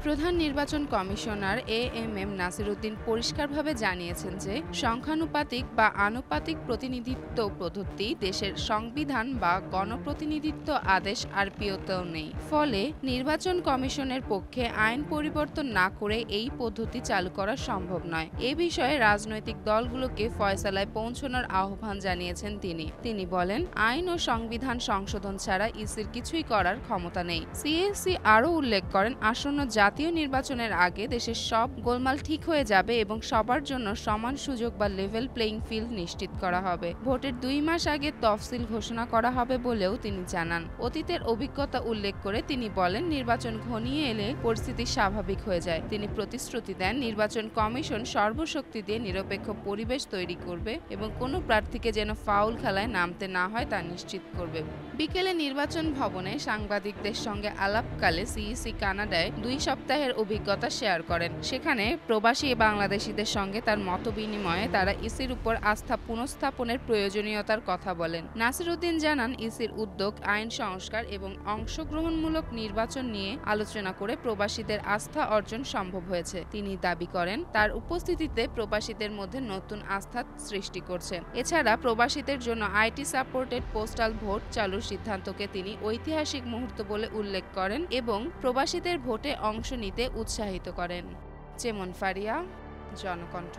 প্রধান নির্বাচন commissioner AMM Nasir Uddin পরিষ্কারভাবে জানিয়েছেন যে সংখ্যানুপাতিক বা আনুপাতিক প্রতিনিধিত্ব পদ্ধতি দেশের সংবিধান বা গণপ্রতিনিধিত্ব আদেশ আরপিওতেও নেই। ফলে নির্বাচন কমিশনের পক্ষে আইন পরিবর্তন না করে এই পদ্ধতি চালু করা সম্ভব নয়। এ বিষয়ে রাজনৈতিক দলগুলোকে ফয়সালায় পৌঁছানোর আহ্বান জানিয়েছেন তিনি বলেন, আইন ও সংবিধান সংশোধন ছাড়া ইসির কিছুই করার ক্ষমতা নেই। সিএসি আরও উল্লেখ করেন, আসন্ন জাতীয় নির্বাচনের আগে দেশের সব গোলমাল ঠিক হয়ে যাবে এবং সবার জন্য সমান সুযোগ বা লেভেল প্লেইং ফিল্ড নিশ্চিত করা হবে। ভোটের 2 মাস আগে তফসিল ঘোষণা করা হবে বলেও তিনি জানান। অতীতের অভিজ্ঞতা উল্লেখ করে তিনি বলেন, নির্বাচন ঘনিয়ে এলে পরিস্থিতি স্বাভাবিক হয়ে যায়। তিনি প্রতিশ্রুতি দেন, নির্বাচন কমিশন সর্বশক্তি দিয়ে নিরপেক্ষ পরিবেশ তৈরি করবে এবং কোনো প্রার্থীকে যেন ফাউল খেলায় নামতে না হয় তা নিশ্চিত করবে। বিকেলে নির্বাচন ভবনে সাংবাদিকদের সঙ্গে আলাপকালে সিইসি কানাডায় 2 সপ্তাহের অভিজ্ঞতা শেয়ার করেন। সেখানে প্রবাসী বাংলাদেশিদের সঙ্গে তার মতবিনিময়ে তারা ইসির উপর আস্থা পুনঃস্থাপনের প্রয়োজনীয়তার কথা বলেন। নাসির উদ্দিন জানান, ইসির উদ্যোগ আইন সংস্কার এবং অংশগ্রহণমূলক নির্বাচন নিয়ে আলোচনা করে প্রবাসীদের আস্থা অর্জন সম্ভব হয়েছে। তিনি দাবি করেন, তার উপস্থিতিতে প্রবাসীদের মধ্যে নতুন আস্থা সৃষ্টি করছে। এছাড়া প্রবাসীদের জন্য আইটি সাপোর্টেড পোস্টাল ভোট চালুর সিদ্ধান্তকে তিনি ঐতিহাসিক মুহূর্ত বলে উল্লেখ করেন এবং প্রবাসীদের ভোটে অংশ নিতে উৎসাহিত করেন। চেমন ফারিয়া, জনকণ্ঠ।